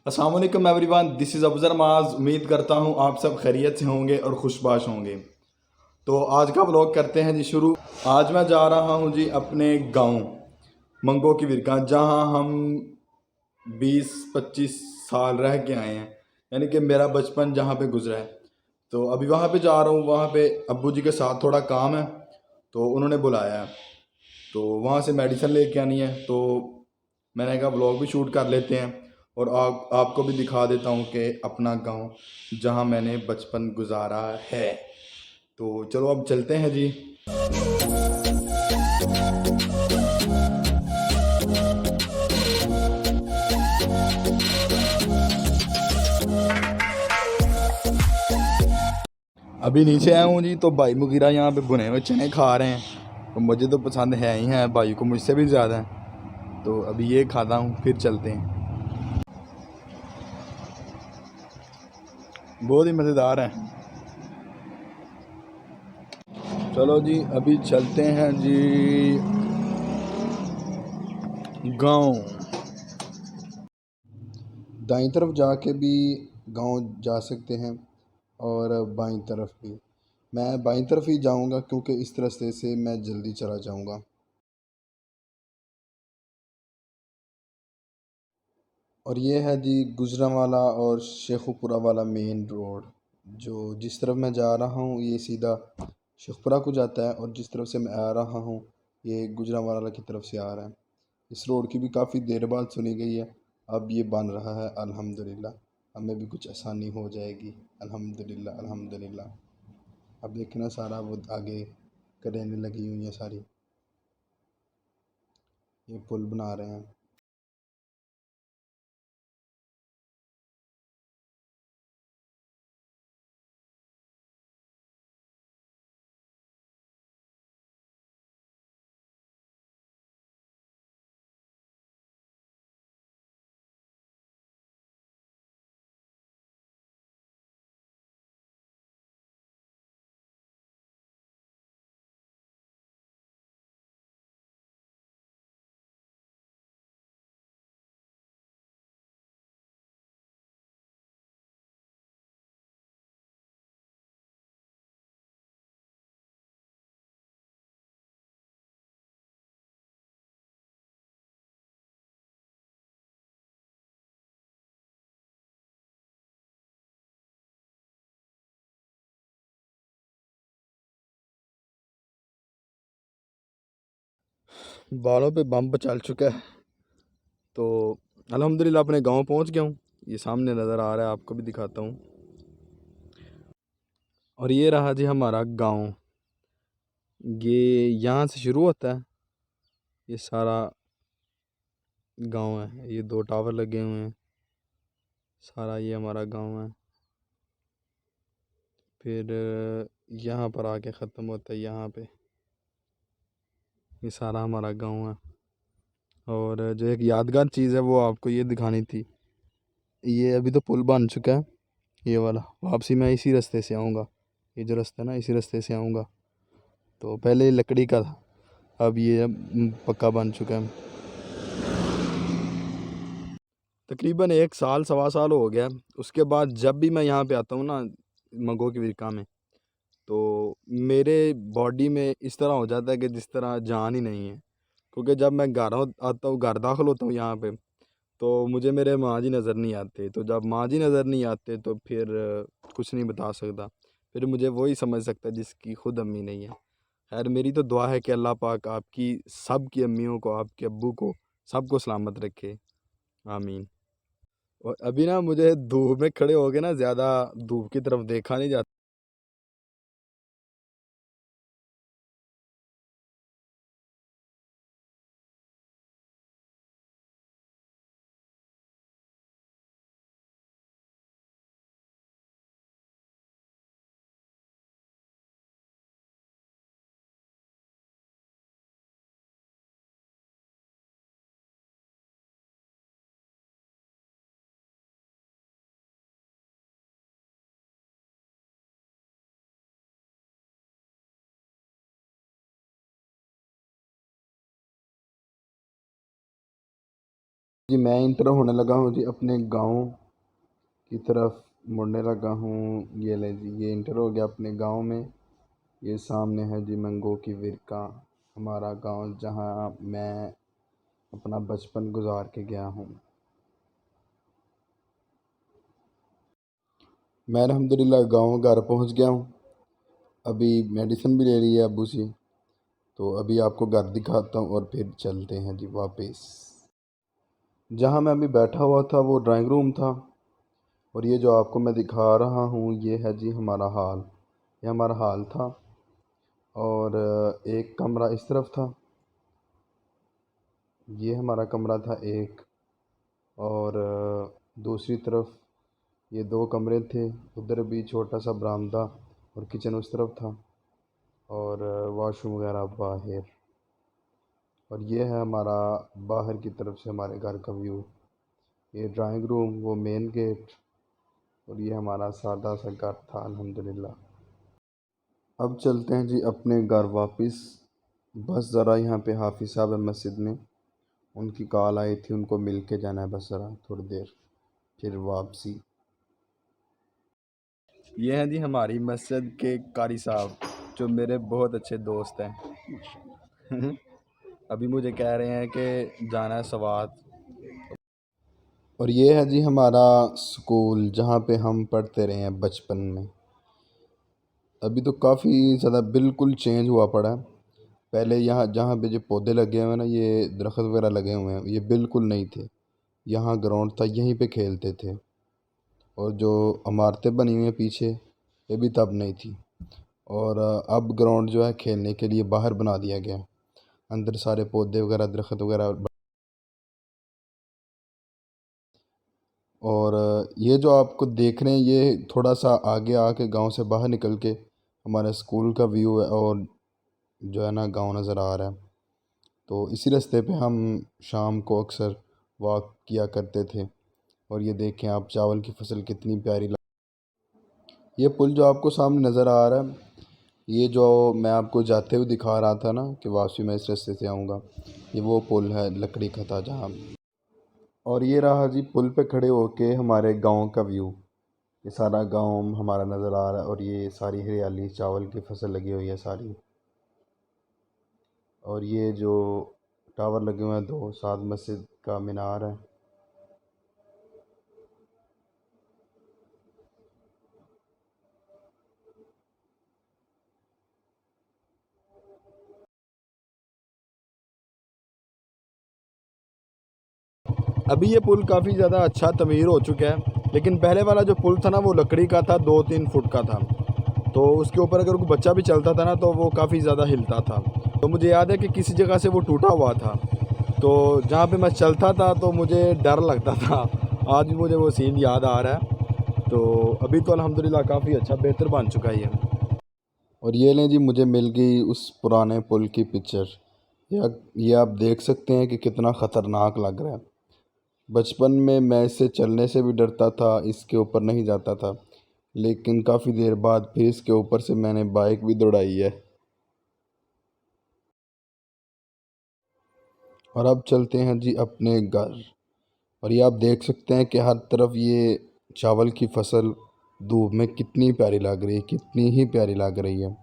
अस्सलाम वालेकुम everyone, this is Afzal माज। उम्मीद करता हूँ आप सब खैरियत से होंगे और खुशबाश होंगे। तो आज का व्लॉग करते हैं जी शुरू। आज मैं जा रहा हूँ जी अपने गांव मंगो की विरका, जहाँ हम 20-25 साल रह के आए हैं, यानी कि मेरा बचपन जहाँ पे गुजरा है। तो अभी वहाँ पे जा रहा हूँ। वहाँ पे अब्बू जी के साथ थोड़ा काम है, तो उन्होंने बुलाया है। तो वहाँ से मेडिसिन लेके आनी है, तो मैंने कहा व्लॉग भी शूट कर लेते हैं और आपको भी दिखा देता हूँ कि अपना गांव जहाँ मैंने बचपन गुजारा है। तो चलो अब चलते हैं जी। अभी नीचे आया हूँ जी, तो भाई मुगीरा यहाँ पे भुने हुए चने खा रहे हैं। तो मुझे तो पसंद है ही हैं, भाई को मुझसे भी ज़्यादा है। तो अभी ये खाता हूँ, फिर चलते हैं। बहुत ही मज़ेदार है। चलो जी अभी चलते हैं जी गांव। दाईं तरफ जाके भी गांव जा सकते हैं और बाईं तरफ भी। मैं बाईं तरफ ही जाऊंगा क्योंकि इस रास्ते से मैं जल्दी चला जाऊंगा। और ये है जी गुजरांवाला और शेखुपुरा वाला मेन रोड। जो जिस तरफ मैं जा रहा हूँ ये सीधा शेखुपुरा को जाता है, और जिस तरफ से मैं आ रहा हूँ ये गुजरांवाला की तरफ से आ रहा है। इस रोड की भी काफ़ी देर बाद सुनी गई है। अब ये बन रहा है, अल्हम्दुलिल्लाह। हमें भी कुछ आसानी हो जाएगी, अल्हम्दुलिल्लाह अल्हम्दुलिल्लाह। अब देखना सारा वो आगे करेंगे लगी हुई है सारी। ये पुल बना रहे हैं। बालों पे बम चल चुका है। तो अल्हम्दुलिल्लाह अपने गांव पहुंच गया हूँ। ये सामने नज़र आ रहा है, आपको भी दिखाता हूँ। और ये रहा जी हमारा गांव। ये यहाँ से शुरू होता है, ये सारा गांव है। ये 2 टावर लगे हुए हैं, सारा ये हमारा गांव है। फिर यहाँ पर आके ख़त्म होता है यहाँ पे। ये सारा हमारा गांव है। और जो एक यादगार चीज़ है वो आपको ये दिखानी थी। ये अभी तो पुल बन चुका है, ये वाला। वापसी मैं इसी रास्ते से आऊँगा। ये जो रास्ता है ना, इसी रास्ते से आऊँगा। तो पहले ये लकड़ी का था, अब ये पक्का बन चुका है। तकरीबन 1 साल सवा साल हो गया। उसके बाद जब भी मैं यहाँ पे आता हूँ ना मंगो की विरका में, तो मेरे बॉडी में इस तरह हो जाता है कि जिस तरह जान ही नहीं है। क्योंकि जब मैं घर आता हूँ, घर दाखिल होता हूँ यहाँ पे, तो मुझे मेरे माँ जी नज़र नहीं आते। तो जब माँ जी नज़र नहीं आते तो फिर कुछ नहीं बता सकता। फिर मुझे वही समझ सकता है जिसकी खुद अम्मी नहीं है। खैर मेरी तो दुआ है कि अल्लाह पाक आपकी सब की अम्मियों को, आपके अब्बू को, सबको सलामत रखे। आमीन। और अभी ना मुझे धूप में खड़े हो गए ना, ज़्यादा धूप की तरफ देखा नहीं जाता। जी मैं इंटर होने लगा हूँ जी, अपने गांव की तरफ मुड़ने लगा हूँ। ये ले जी, ये इंटर हो गया अपने गांव में। ये सामने है जी मंगो की विरका, हमारा गांव जहाँ मैं अपना बचपन गुजार के गया हूँ। मैं अल्हम्दुलिल्लाह गांव घर पहुँच गया हूँ। अभी मेडिसिन भी ले ली है अब्बू से, तो अभी आपको घर दिखाता हूँ और फिर चलते हैं जी वापस। जहाँ मैं अभी बैठा हुआ था वो ड्राइंग रूम था, और ये जो आपको मैं दिखा रहा हूँ ये है जी हमारा हॉल। ये हमारा हॉल था, और एक कमरा इस तरफ था, ये हमारा कमरा था एक, और दूसरी तरफ ये दो कमरे थे। उधर भी छोटा सा बरामदा और किचन उस तरफ था, और वॉशरूम वगैरह बाहर। और ये है हमारा बाहर की तरफ से हमारे घर का व्यू। ये ड्राइंग रूम, वो मेन गेट, और ये हमारा सादा सा घर था अल्हम्दुलिल्लाह। अब चलते हैं जी अपने घर वापस। बस ज़रा यहाँ पे हाफिज़ साहब है मस्जिद में, उनकी कॉल आई थी, उनको मिल के जाना है बस ज़रा थोड़ी देर, फिर वापसी। ये हैं जी हमारी मस्जिद के कारी साहब, जो मेरे बहुत अच्छे दोस्त हैं। अभी मुझे कह रहे हैं कि जाना है सवात। और ये है जी हमारा स्कूल, जहाँ पे हम पढ़ते रहे हैं बचपन में। अभी तो काफ़ी ज़्यादा बिल्कुल चेंज हुआ पड़ा है। पहले यहाँ जहाँ पे जो पौधे लगे हुए हैं ना, ये दरख्त वगैरह लगे हुए हैं, ये बिल्कुल नहीं थे। यहाँ ग्राउंड था, यहीं पे खेलते थे। और जो इमारतें बनी हुई हैं पीछे, ये भी तब नहीं थी। और अब ग्राउंड जो है खेलने के लिए बाहर बना दिया गया है। अंदर सारे पौधे वगैरह दरख्त वगैरह। और ये जो आपको देख रहे हैं, ये थोड़ा सा आगे आके गांव से बाहर निकल के हमारे स्कूल का व्यू है, और जो है ना गांव नज़र आ रहा है। तो इसी रास्ते पे हम शाम को अक्सर वॉक किया करते थे। और ये देखें आप, चावल की फसल कितनी प्यारी ये पुल जो आपको सामने नज़र आ रहा है, ये जो मैं आपको जाते हुए दिखा रहा था ना कि वापसी में इस रास्ते से आऊँगा, ये वो पुल है लकड़ी का था जहाँ। और ये रहा जी पुल पे खड़े होके हमारे गांव का व्यू। ये सारा गांव हमारा नज़र आ रहा है, और ये सारी हरियाली, चावल की फसल लगी हुई है सारी। और ये जो टावर लगे हुए हैं दो, साथ मस्जिद का मीनार है। अभी ये पुल काफ़ी ज़्यादा अच्छा तमीर हो चुका है, लेकिन पहले वाला जो पुल था ना, वो लकड़ी का था, 2-3 फुट का था। तो उसके ऊपर अगर कोई बच्चा भी चलता था ना, तो वो काफ़ी ज़्यादा हिलता था। तो मुझे याद है कि किसी जगह से वो टूटा हुआ था, तो जहाँ पे मैं चलता था तो मुझे डर लगता था। आज भी मुझे वो सीन याद आ रहा है। तो अभी तो अल्हम्दुलिल्लाह काफ़ी अच्छा बेहतर बन चुका है ये। और ये लें जी, मुझे मिल गई उस पुराने पुल की पिक्चर। ये आप देख सकते हैं कि कितना ख़तरनाक लग रहा है। बचपन में मैं इससे चलने से भी डरता था, इसके ऊपर नहीं जाता था, लेकिन काफ़ी देर बाद फिर इसके ऊपर से मैंने बाइक भी दौड़ाई है। और अब चलते हैं जी अपने घर। और ये आप देख सकते हैं कि हर तरफ ये चावल की फसल धूप में कितनी प्यारी लग रही है, कितनी ही प्यारी लग रही है।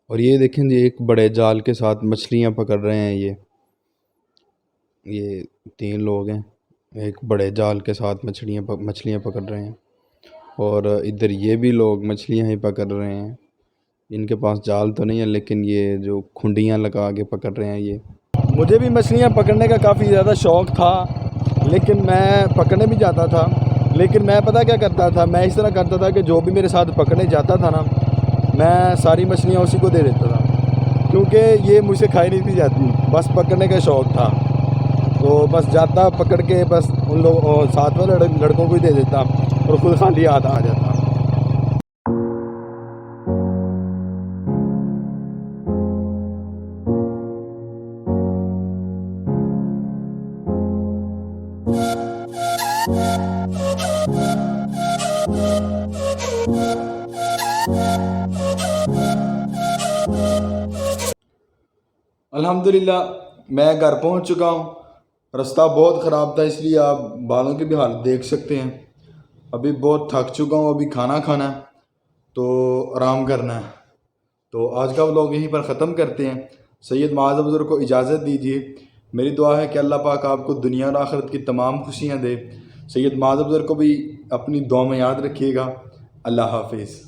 और ये देखें जी, एक बड़े जाल के साथ मछलियाँ पकड़ रहे हैं ये 3 लोग हैं, एक बड़े जाल के साथ मछलियाँ पकड़ रहे हैं। और इधर ये भी लोग मछलियाँ ही पकड़ रहे हैं। इनके पास जाल तो नहीं है, लेकिन ये जो खुंडियाँ लगा के पकड़ रहे हैं ये। मुझे भी मछलियाँ पकड़ने का काफ़ी ज़्यादा शौक़ था, लेकिन मैं पकड़ने भी जाता था। लेकिन मैं पता क्या करता था, मैं इस तरह करता था कि जो भी मेरे साथ पकड़ने जाता था ना, मैं सारी मछलियाँ उसी को दे देता था, क्योंकि ये मुझसे खाई नहीं थी जाती, बस पकड़ने का शौक़ था। तो बस जाता पकड़ के, बस उन लोग साथ में लड़कों को ही दे देता, और खुद खाली हाथ आ जाता। अल्हम्दुलिल्लाह मैं घर पहुंच चुका हूं। रास्ता बहुत ख़राब था, इसलिए आप बालों की भी हालत देख सकते हैं। अभी बहुत थक चुका हूं, अभी खाना खाना है तो आराम करना है। तो आज का व्लॉग यहीं पर ख़त्म करते हैं। सैयद मुआज़ बुज़ुर्ग को इजाज़त दीजिए। मेरी दुआ है कि अल्लाह पाक आपको दुनिया और आखिरत की तमाम खुशियाँ दे। सैयद मुआज़ बुज़ुर्ग को भी अपनी दुआ में याद रखिएगा। अल्लाह हाफिज़।